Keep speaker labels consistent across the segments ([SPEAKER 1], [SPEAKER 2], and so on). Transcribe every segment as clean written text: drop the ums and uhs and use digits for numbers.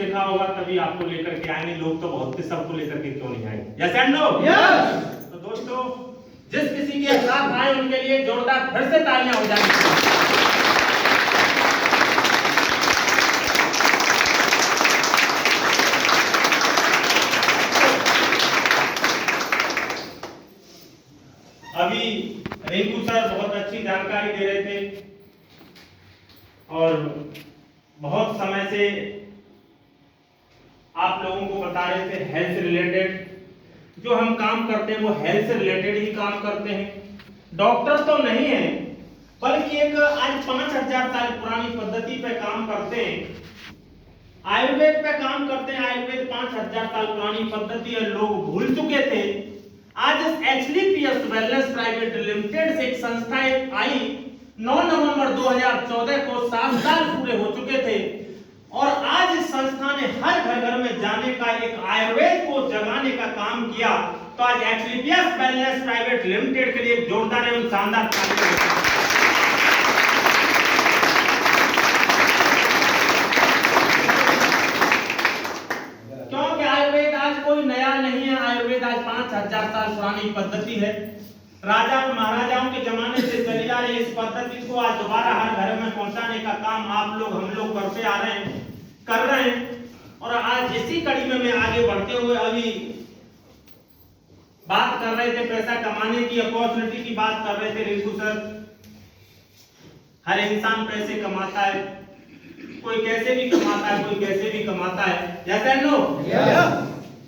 [SPEAKER 1] देखा होगा तभी आपको लेकर के आएंगे। लोग तो बहुत थे, सबको लेकर के क्यों नहीं आएंगे? Yes and no?
[SPEAKER 2] यस।
[SPEAKER 1] तो दोस्तों, जिस किसी के साथ आए उनके लिए जोरदार फिर से तालियां हो जाएंगी। अभी रिंकू सर बहुत अच्छी जानकारी दे रहे थे और बहुत समय से आप लोगों को बता रहे थे हेल्थ रिलेटेड। जो हम काम करते हैं वो हेल्थ से रिलेटेड ही काम करते हैं। डॉक्टर तो नहीं है, बल्कि एक आज 5000 साल पुरानी पद्धति पे काम करते हैं, आयुर्वेद पे काम करते हैं। आयुर्वेद 5000 साल पुरानी पद्धति है, लोग भूल चुके थे। आज एचलीपीएस वेलनेस प्राइवेट लिमिटेड से एक संस्था आई। 9 नवंबर 2014 को 7 साल पूरे हो चुके थे और आज इस संस्था ने हर घर में जाने का, एक आयुर्वेद को जगाने का काम किया। तो आज एचलीपीएस वेलनेस प्राइवेट लिमिटेड के लिए एक जोरदार एवं शानदार तालियां। क्योंकि आयुर्वेद आज कोई नया नहीं है। आयुर्वेद आज 5000 साल पुरानी पद्धति है। राजा और महाराजाओं के जमाने से चली आ रही इस पद्धति को आज दोबारा हर घर में पहुंचाने का काम आप लोग, हम लोग करते आ रहे हैं, कर रहे हैं। और आज इसी कड़ी में मैं आगे बढ़ते हुए अभी बात कर रहे थे पैसा कमाने की, अपॉर्चुनिटी की बात कर रहे थे रिंकू सर। हर इंसान पैसे कमाता है, कोई कैसे भी कमाता है, कोई कैसे भी कमाता है। Yes and no?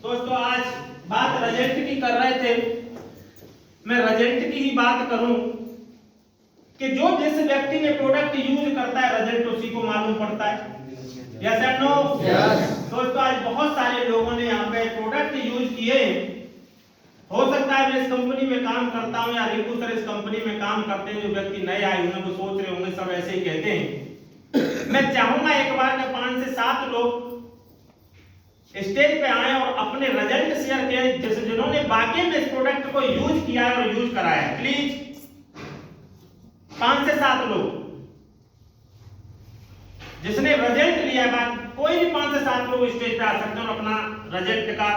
[SPEAKER 1] दोस्तों, आज बात रिजल्ट की कर रहे थे। मैं रिजल्ट की ही बात करूं कि जो जिस व्यक्ति ने प्रोडक्ट यूज करता है रिजल्ट उसी को मालूम पड़ता है। Yes and no? दोस्तों, आज बहुत सारे लोगों ने यहाँ पे प्रोडक्ट यूज किए। हो सकता है मैं इस कंपनी में काम करता हूं या रिंकू सर इस कंपनी में काम करते हैं। जो व्यक्ति नए आए होंगे वो सोच रहे होंगे सब ऐसे ही कहते हैं। मैं चाहूंगा एक बार में 5 से 7 लोग स्टेज पे आए और अपने रिजल्ट शेयर करें, जैसे जिन्होंने वाकई में इस प्रोडक्ट को यूज किया है और यूज कराया है। प्लीज 5 से 7 लोग जिसने रिजल्ट लिया है, कोई भी 5 से 7 लोग स्टेज पे आ सकते हैं और अपना रिजल्ट का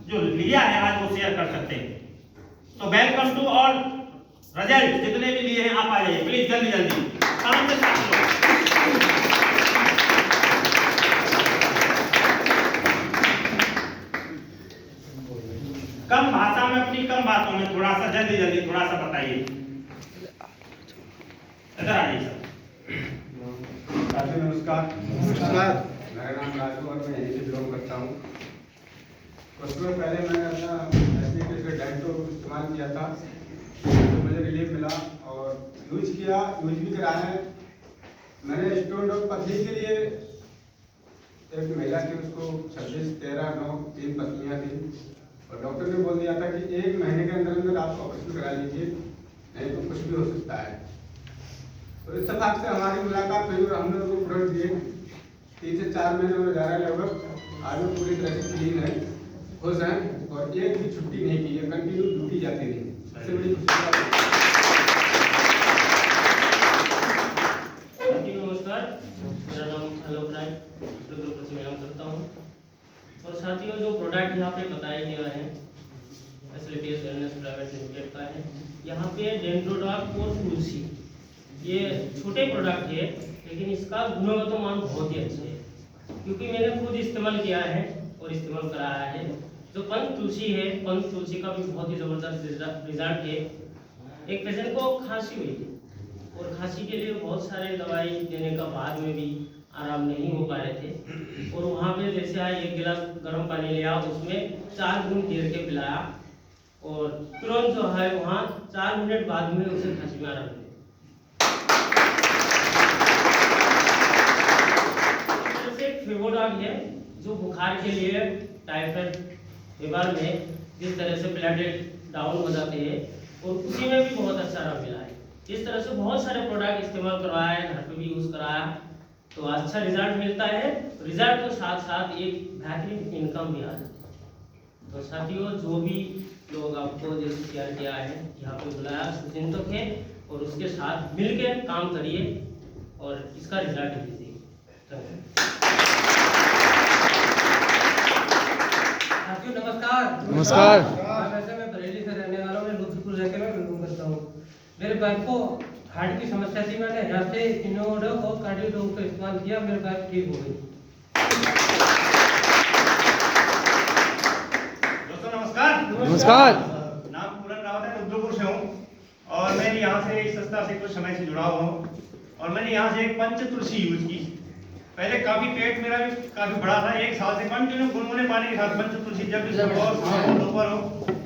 [SPEAKER 1] जो लिया है आज वो शेयर कर सकते हैं। तो वेलकम टू ऑल रिजल्ट, जितने भी लिए हैं आप आ जाइए प्लीज, जल्दी जल्दी 5 से 7 लोग। कम भाषा में, अपनी कम बातों में थोड़ा सा जल्दी जल्दी थोड़ा सा बताइए। इधर आइए सर।
[SPEAKER 3] नमस्कार।
[SPEAKER 2] नमस्कार।
[SPEAKER 3] मेरा नाम राजू और मैं यहीं से बिलोंग करता हूँ। कुछ समय पहले मैंने अपना एसिड डेंटो इस्तेमाल किया था, तो मुझे रिलीफ मिला और यूज किया, यूज भी कराया है। मैंने स्टोन डॉग पथरी के लिए एक महिला थी, उसको 26, 13, 9 3 पथरियाँ थी और डॉक्टर ने बोल दिया था कि 1 महीने के अंदर अंदर आप ऑपरेशन करा लीजिए, नहीं तो कुछ भी हो सकता है। तो इत्तेफाक से हमारी मुलाकात हुई और हमने उनको प्रोडक्ट दिए। 3 से 4 महीने में जा रहा है लगभग। आज वो पूरी तरह से क्लीन है, खुश हैं और एक भी छुट्टी नहीं की है, कंटिन्यू ड्यूटी जाती रही। सबसे बड़ी खुशी
[SPEAKER 4] नमस्कार, मेरा नाम आलोक राय से मैं करता हूँ। और साथियों, जो प्रोडक्ट यहाँ पे बताया गया है एचलीपीएस वेलनेस प्राइवेट लिमिटेड का है। यहाँ पे डेंड्रोडॉग और तुलसी, ये छोटे प्रोडक्ट है लेकिन इसका गुणवत्ता मान बहुत ही अच्छे है, क्योंकि मैंने खुद इस्तेमाल किया है और इस्तेमाल कराया है। जो पंच तुलसी है, पंच तुलसी का भी बहुत ही ज़बरदस्त रिजल्ट है। एक पेशेंट को खांसी हुई थी और खांसी के लिए बहुत सारे दवाई देने का बाद में भी आराम नहीं हो पा रहे थे। और वहाँ पे जैसे आए 1 गिलास गर्म पानी लिया, उसमें 4 बूंद गिर के पिलाया और तुरंत जो है वहाँ 4 मिनट बाद में उसे खांसी में आराम मिला। फेवोडॉग है जो बुखार के लिए, टाइफाइड फीवर में जिस तरह से प्लेटलेट डाउन हो जाते हैं और उसी में भी बहुत अच्छा आराम मिला है। इस तरह से बहुत सारे प्रोडक्ट इस्तेमाल करवाया है, घर पे भी यूज़ कराया, तो अच्छा रिजल्ट मिलता है। रिजल्ट के साथ साथ एक बेहतरीन इनकम भी आ जाती है। तो साथियों, जो भी लोग आपको जैसे शेयर किया है, यहाँ पे बुलाया, सुचिंतक है और उसके साथ मिलकर काम करिए और इसका रिजल्ट लीजिए। धन्यवाद।
[SPEAKER 2] नमस्कार।
[SPEAKER 5] वैसे मैं बरेली से रहने वाला हूँ, मैं लुत्फपुर रहकर मैं बिलोंग करता हूँ। मेरे वाइफ को हार्ट की समस्या थी, मैंने यहाँ से इनोडोक और कार्डियोडोक का इस्तेमाल किया, मेरे वाइफ ठीक हो गई।
[SPEAKER 1] दोस्तों नमस्कार।
[SPEAKER 2] नमस्कार।
[SPEAKER 1] नाम पूरन रावत है, रुद्रपुर से हूँ और मैं यहाँ से इस संस्था से कुछ समय से जुड़ा हुआ हूँ और मैंने यहाँ से एक पंच तुलसी यूज की। पहले काफी पेट मेरा भी काफी बड़ा था, 1 साल से कंटिन्यू गुनगुने पानी के साथ पंच तुलसी जब भी सुबह हो शाम हो दोपहर हो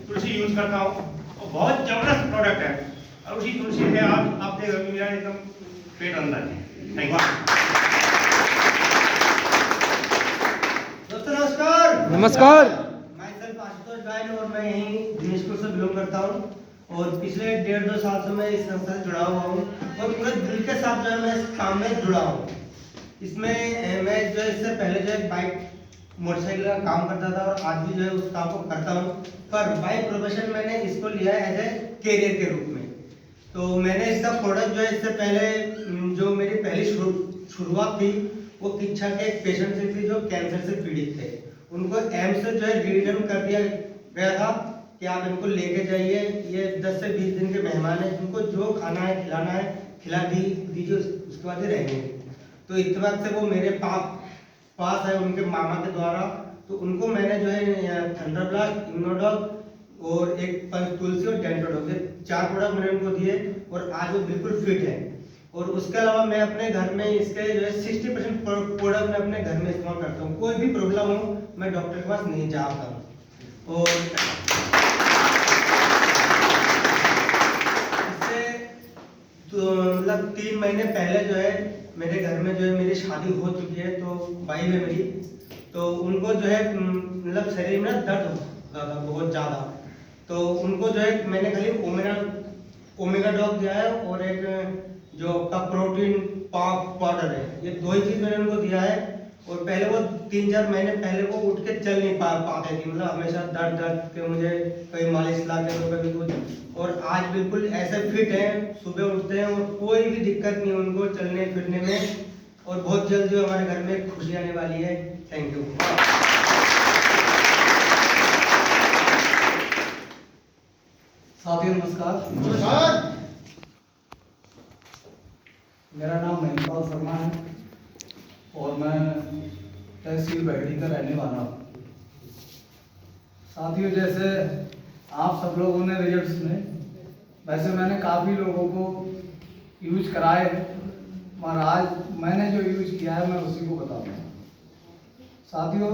[SPEAKER 1] तुलसी यूज करता हूँ और बहुत जबरदस्त प्रोडक्ट है और उसी तुलसी से आज आप देख रहे हो मेरा एकदम पेट अंदर है। Thank you.
[SPEAKER 6] दोस्तों नमस्कार।
[SPEAKER 2] नमस्कार।
[SPEAKER 6] मैं सर आशुतोष गायन और मैं यहीं दिनेशपुर से बिलोंग करता हूँ और पिछले 1.5-2 साल से मैं इस संस्था से जुड़ा हुआ हूँ और पूरे दिल के साथ जो है मैं इस काम में जुड़ा हूँ। इसमें मैं जो है इससे पहले जो है बाइक मोटरसाइकिल का काम करता था और आज भी जो है उस काम को करता हूँ, पर बाइक प्रोफेशन मैंने इसको लिया है एज ए कैरियर के रूप में। तो मैंने इसका प्रोडक्ट जो है इससे पहले जो मेरी पहली शुरुआत थी वो किच्छा के एक पेशेंट से थी जो कैंसर से पीड़ित थे। उनको एम्स से जो है रिटर्न कर दिया गया था कि आप इनको लेके जाइए, ये 10 से 20 दिन के मेहमान हैं, इनको जो खाना है खिलाना है खिला दीजिए, उसके बाद ये रहेंगे। तो इत्तेफाक से वो मेरे पास है उनके मामा के द्वारा, तो उनको मैंने जो है थंडर ब्लास्ट, इम्यूनोडॉग और एक पंच तुलसी और डेंटोडॉग, ये 4 प्रोडक्ट मैंने उनको दिए और आज वो बिल्कुल फिट है। और उसके अलावा मैं अपने घर में इसके जो है 60% प्रोडक्ट मैं अपने घर में इस्तेमाल करता हूँ। कोई भी प्रॉब्लम हो मैं डॉक्टर के पास नहीं जाता हूँ। और इससे तो मतलब 3 महीने पहले जो है मेरे घर में जो है मेरी शादी हो चुकी है, तो भाई है मेरी, तो उनको जो है मतलब शरीर में दर्द होता था बहुत ज़्यादा, तो उनको जो है मैंने खाली ओमेगा डॉग दिया है और एक जो आपका प्रोटीन पाउडर है, ये 2 ही चीज़ मैंने उनको दिया है। और पहले वो 3-4 महीने पहले वो उठ के चल नहीं पाते थे, मतलब हमेशा दर्द के मुझे कहीं मालिश ला के दो कभी कुछ, और आज बिल्कुल ऐसे फिट हैं, सुबह उठते हैं और कोई भी दिक्कत नहीं उनको चलने फिरने में, और बहुत जल्द जो हमारे घर में खुशी आने वाली है। Thank you.
[SPEAKER 7] साथियों नमस्कार। मेरा नाम महेंद्र शर्मा है और मैं तहसील बहड़ी का रहने वाला हूँ। साथियों जैसे आप सब लोगों ने रिजल्ट सुने, वैसे मैंने काफ़ी लोगों को यूज कराए और आज मैंने जो यूज किया है मैं उसी को बताऊँगा। साथियों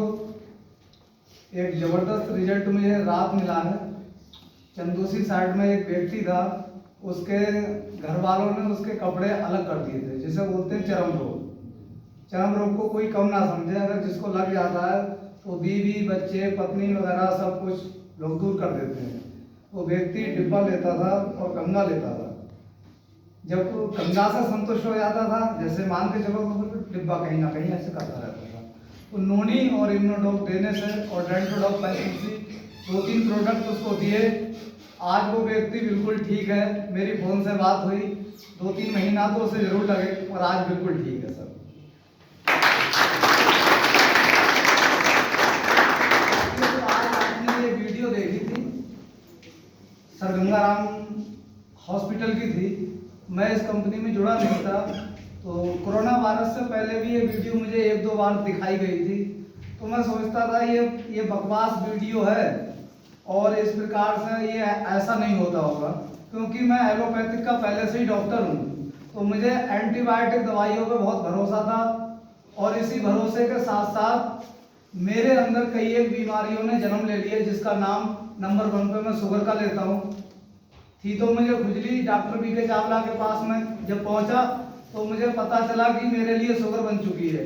[SPEAKER 7] एक ज़बरदस्त रिजल्ट मुझे रात मिला है। चंदोसी साइड में एक व्यक्ति था, उसके घर वालों ने उसके कपड़े अलग कर दिए थे, जिसे बोलते हैं चर्म रोग। चर्म रोग को कोई कम ना समझे, अगर जिसको लग जाता है तो बीवी बच्चे पत्नी वगैरह सब कुछ लोग दूर कर देते हैं। वो व्यक्ति डिब्बा लेता था और गंगा लेता था। जब वो गंगा से संतुष्ट हो जाता था, जैसे मान के चलो डिब्बा कहीं ना कहीं ऐसे करता रहता था, तो नोनी और इम्यूनोडॉग देने से और डेंटोडॉग पैंसी 2-3 प्रोडक्ट उसको दिए। आज वो व्यक्ति बिल्कुल ठीक है। मेरी फोन से बात हुई, 2-3 महीना तो उसे जरूर लगे और आज बिल्कुल ठीक है सर। आज आपने ये वीडियो देखी थी, सर गंगाराम हॉस्पिटल की थी। मैं इस कंपनी में जुड़ा नहीं था, तो कोरोना वायरस से पहले भी ये वीडियो मुझे 1-2 बार दिखाई गई थी, तो मैं सोचता था ये बकवास वीडियो है और इस प्रकार से ये ऐसा नहीं होता होगा, क्योंकि मैं एलोपैथिक का पहले से ही डॉक्टर हूँ, तो मुझे एंटीबायोटिक दवाइयों पे बहुत भरोसा था। और इसी भरोसे के साथ साथ मेरे अंदर कई एक बीमारियों ने जन्म ले लिया, जिसका नाम नंबर 1 पे मैं शुगर का लेता हूँ। थी तो मुझे खुजली, डॉक्टर BK चावला के पास में जब पहुँचा तो मुझे पता चला कि मेरे लिए शुगर बन चुकी है,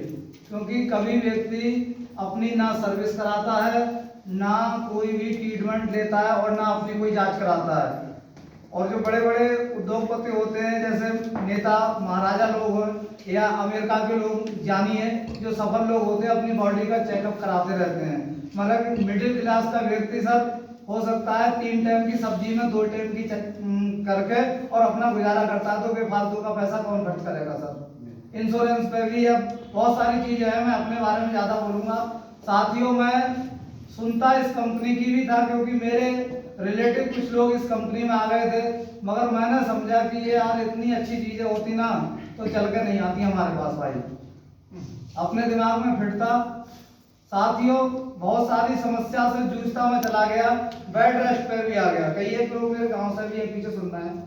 [SPEAKER 7] क्योंकि कभी व्यक्ति अपनी ना सर्विस कराता है, ना कोई भी ट्रीटमेंट लेता है और ना अपनी कोई जांच कराता है। और जो बड़े बड़े उद्योगपति होते हैं, जैसे नेता महाराजा लोग हो या अमेरिका के लोग जानिए, जो सफल लोग होते हैं अपनी बॉडी का चेकअप कराते रहते हैं। मतलब मिडिल क्लास का व्यक्ति सर हो सकता है 3 टाइम की सब्जी में 2 टाइम की करके और अपना गुजारा करता है, तो बेफालतू का पैसा कौन खर्च करेगा सर। इंश्योरेंस पे भी अब बहुत सारी चीजें हैं, मैं अपने बारे में ज्यादा बोलूंगा। साथियों मैं सुनता इस कंपनी की भी था, क्योंकि मेरे रिलेटिव कुछ लोग इस कंपनी में आ गए थे, मगर मैंने समझा कि ये यार इतनी अच्छी चीजें होती ना तो चल के नहीं आती हमारे पास भाई, अपने दिमाग में फिट था। साथियों, बहुत सारी समस्या से जूझता मैं चला गया, बेड रेस्ट पे भी आ गया। कई एक लोग मेरे गांव से भी एक पीछे सुन रहे हैं।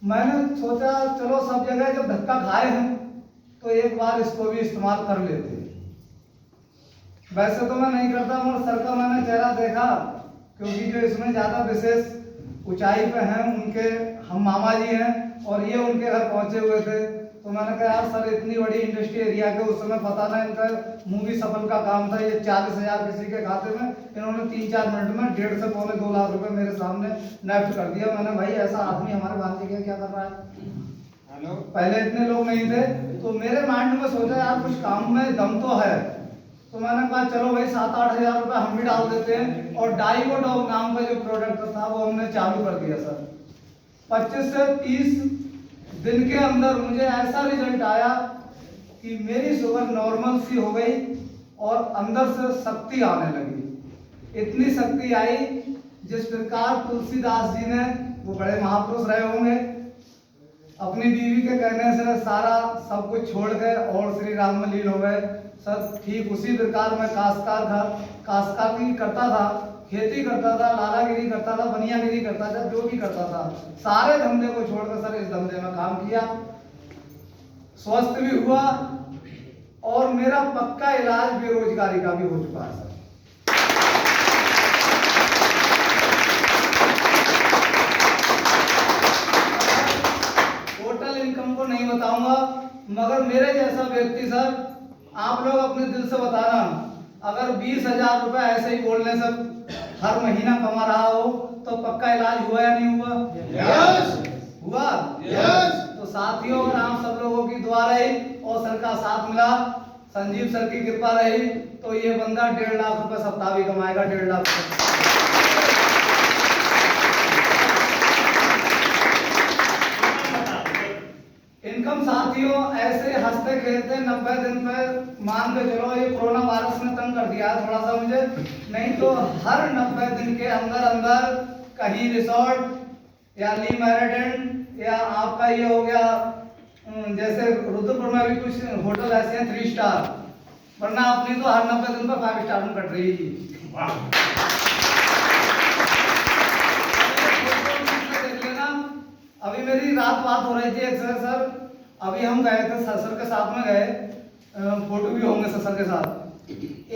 [SPEAKER 7] मैंने सोचा चलो सब जगह जब धक्का खाए हैं तो एक बार इसको भी इस्तेमाल कर लेते हैं। वैसे तो मैं नहीं करता, मगर सर का मैंने चेहरा देखा, क्योंकि जो इसमें ज्यादा विशेष ऊंचाई पे हैं उनके हम मामा जी हैं और ये उनके घर पहुंचे हुए थे। तो मैंने कहा यार सर, इतनी बड़ी इंडस्ट्री एरिया के उस समय पता ना, इनका मूवी सफल का काम था, ये 40,000 किसी के खाते में इन्होंने 3-4 मिनट में 1.5 से पौने 2 लाख रुपए मेरे सामने नेफ्ट कर दिया। मैंने भाई ऐसा आदमी हमारे भांजे के क्या कर रहा है। पहले इतने लोग नहीं थे, तो मेरे माइंड में सोचा यार कुछ काम में दम तो है। तो मैंने कहा चलो भाई 7-8 हजार रुपए हम भी डाल देते हैं, और डाइवोडॉग नाम का जो प्रोडक्ट था वो हमने चालू कर दिया सर। 25 से 30 दिन के अंदर मुझे ऐसा रिजल्ट आया कि मेरी शुगर नॉर्मल सी हो गई और अंदर से शक्ति आने लगी। इतनी शक्ति आई जिस प्रकार तुलसीदास जी ने, वो बड़े महापुरुष रहे होंगे, अपनी बीवी के कहने से सारा सब कुछ छोड़ गए और श्री राम में लीन हो गए। सर ठीक उसी प्रकार मैं काश्तकार था, काश्तकारी करता था, खेती करता था, लालागिरी करता था, बनियागिरी करता था, जो भी करता था, सारे धंधे को छोड़कर सर इस धंधे में काम किया। स्वस्थ भी हुआ और मेरा पक्का इलाज बेरोजगारी का भी हो चुका है सर। टोटल इनकम को नहीं बताऊंगा, मगर मेरे जैसा व्यक्ति सर, आप लोग अपने दिल से बताना, अगर 20,000 रुपए ऐसे ही बोलने से हर महीना कमा रहा हो तो पक्का इलाज हुआ या नहीं हुआ?
[SPEAKER 3] यस
[SPEAKER 7] हुआ।
[SPEAKER 3] यस।
[SPEAKER 7] तो साथियों, अगर आप सब लोगों की दुआ रही और सर का साथ मिला, संजीव सर की कृपा रही, तो ये बंदा 1.5 लाख रुपए सप्ताह भी कमाएगा। 1.5 लाख इनकम। साथियों, ऐसे हंसते खेलते 90 दिन पे मान के चलो, ये कोरोना वायरस ने तंग कर दिया है थोड़ा सा मुझे, नहीं तो हर 90 दिन के अंदर अंदर कहीं रिसोर्ट या ली मैरिडेंट या आपका ये हो गया, जैसे रुद्रपुर में भी कुछ होटल ऐसे हैं 3 स्टार, वरना अपनी तो हर 90 दिन पर 5 स्टार में कट रही है। देख लेना, अभी मेरी रात बात हो रही थी एक सर, अभी हम गए थे सर के साथ में गए, फोटो भी होंगे सर के साथ।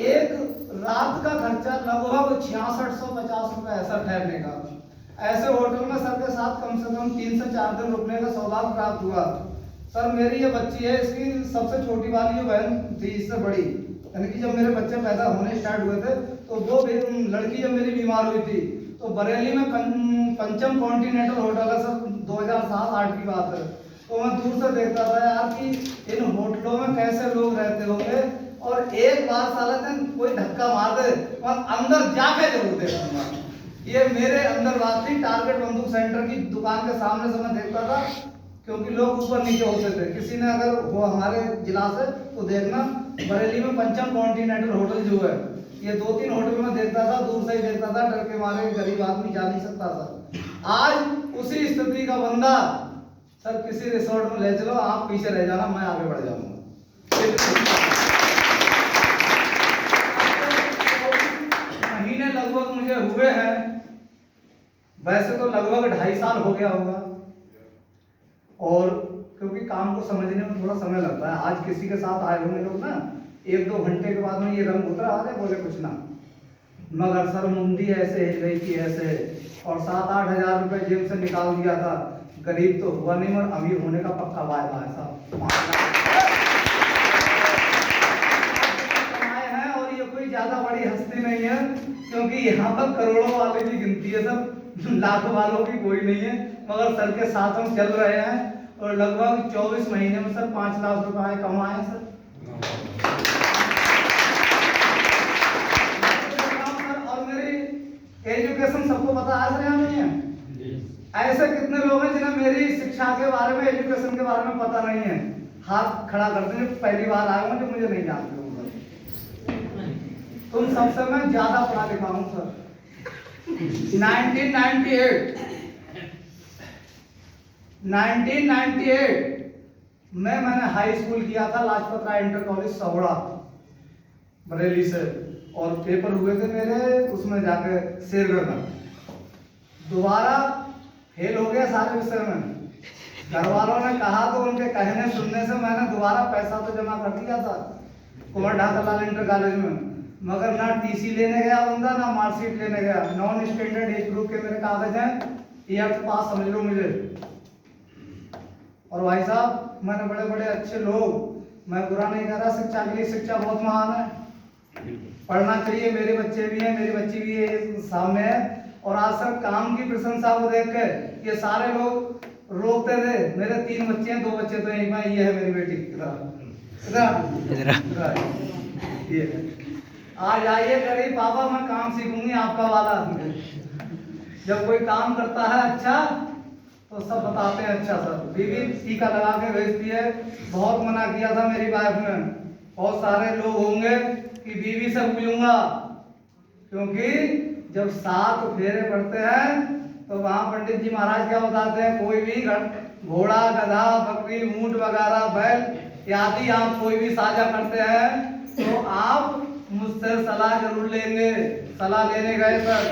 [SPEAKER 7] एक रात का खर्चा लगभग 6650 रुपए ऐसा ठहरने का। ऐसे होटल में सर के साथ कम से कम 3 से 4 दिन रुकने का सौभाग्य प्राप्त हुआ। सर मेरी ये बच्ची है, इसकी सबसे छोटी वाली जो बहन थी इससे बड़ी, यानी कि जब मेरे बच्चे पैदा होने स्टार्ट हुए थे तो वो लड़की जब मेरी बीमार हुई थी तो बरेली में पंचम कॉन्टिनेंटल होटल है सर, 2007-8 की बात है। तो मैं दूर से देखता था यार कि इन होटलों में कैसे लोग रहते होंगे, और एक बार साला दिन कोई धक्का मार दे और अंदर जाके जरूर देखूंगा। ये मेरे अंदर बात थी। टारगेट बंदूक सेंटर की दुकान के सामने से मैं देखता था, क्योंकि लोग ऊपर नीचे होते थे। किसी ने अगर वो हमारे जिला से तो देखना, बरेली में पंचम कॉन्टिनेंटल होटल जो है, ये 2-3 होटल में देखता था, दूर से ही देखता था, डर के मारे गरीब आदमी जा नहीं सकता था। आज उसी स्थिति का बंदा सर किसी रिसोर्ट में ले चलो, आप पीछे रह जाना, मैं आगे बढ़ जाऊंगा। महीने लगभग मुझे हुए हैं, वैसे तो लगभग 2.5 साल हो गया होगा, और क्योंकि काम को समझने में थोड़ा समय लगता है। आज किसी के साथ आए होंगे लोग ना, 1-2 घंटे के बाद में ये रंग उतरा, आ गए बोले कुछ ना, मगर सर मुंडी ऐसे हिल गई थी ऐसे, और 7-8 हजार रुपए जेब से निकाल दिया था। गरीब तो हुआ नहीं, मगर अमीर होने का पक्का वायदा है साहब। कमाए हैं, और ये कोई ज्यादा बड़ी हस्ती नहीं है, क्योंकि यहाँ पर करोड़ों वाले की गिनती है सर, लाख वालों की कोई नहीं है। मगर सर के साथ हम चल रहे हैं, और लगभग 24 महीने में सर 5 लाख रुपए कमाए हैं सर। और मेरी एजुकेशन सबको पता है सर, नहीं है? ऐसे कितने लोग हैं जिन्हें मेरी शिक्षा के बारे में, एजुकेशन के बारे में पता नहीं है? हाथ खड़ा करते हैं, पहली बार आए होंगे जो मुझे नहीं जानते होंगे। तुम सबसे मैं ज्यादा पढ़ा लिखा हूँ सर। 1998 में मैंने हाई स्कूल किया था लाजपत राय इंटर कॉलेज सौड़ा बरेली से, और पेपर हुए थे मेरे उसमें जाके शेरगढ़ में। दोबारा फेल हो गया सारे विषय में। घर वालों ने कहा तो उनके कहने सुनने से मैंने दोबारा पैसा तो जमा कर दिया था कुंवर ढाकालाल इंटर कॉलेज में, मगर ना टीसी लेने गया बंदा, ना मार्कशीट लेने गया। नॉन स्टैंडर्ड एज ग्रुप के मेरे कागज हैं, 8th पास समझ लो मुझे। और भाई साहब मैंने बड़े बड़े अच्छे लोग, मैं बुरा नहीं कर रहा, शिक्षा के लिए शिक्षा बहुत महान है, पढ़ना चाहिए। मेरे बच्चे भी हैं, मेरी बच्ची भी है सामने है। और आज सर काम की प्रशंसा को देख कर ये सारे लोग रोकते थे। मेरे 3 बच्चे हैं, 2 बच्चे तो यहीं पर, ये है मेरी बेटी इधर ये आज आइए करी पापा मैं काम सीखूंगी आपका वाला। जब कोई काम करता है अच्छा तो सब बताते हैं अच्छा सर। बीवी टीका लगा के भेजती है, बहुत मना किया था मेरी वाइफ ने। बहुत सारे लोग होंगे कि बीवी से पूछूंगा, क्योंकि जब 7 फेरे पड़ते हैं तो वहाँ पंडित जी महाराज क्या बताते हैं, कोई भी घोड़ा गधा बकरी ऊंट वगैरह बैल आदि आप कोई भी साझा करते हैं तो आप मुझसे सलाह जरूर लेंगे। सलाह लेने गए सर,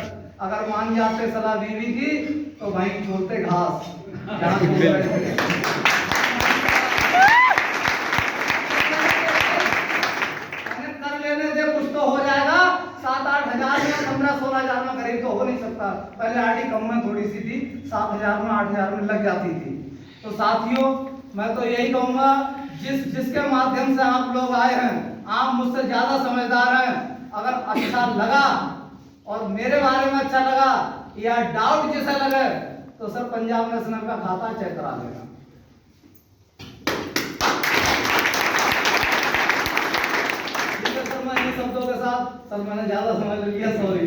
[SPEAKER 7] अगर मान जाते सलाह बीवी की तो भाई छोड़ते घास जहाँ छोड़ रहे थे। कर लेने दे, कुछ तो हो जाएगा। 7-8 हजार में 15-16 हजार में खरीद तो हो नहीं सकता। पहले आरडी कम में थोड़ी सी थी, 7,000 में 8,000 में लग जाती थी। तो साथियों मैं तो यही कहूंगा, जिसके माध्यम से आप लोग आए हैं, आप मुझसे ज्यादा समझदार हैं। अगर अच्छा लगा और मेरे बारे में अच्छा लगा या डाउट जैसा लगे तो सर पंजाब नेशनल का खाता चेक करा लेना। ठीक है सर, मैं इन शब्दों के साथ, सर मैंने ज्यादा समझ लिया, सॉरी।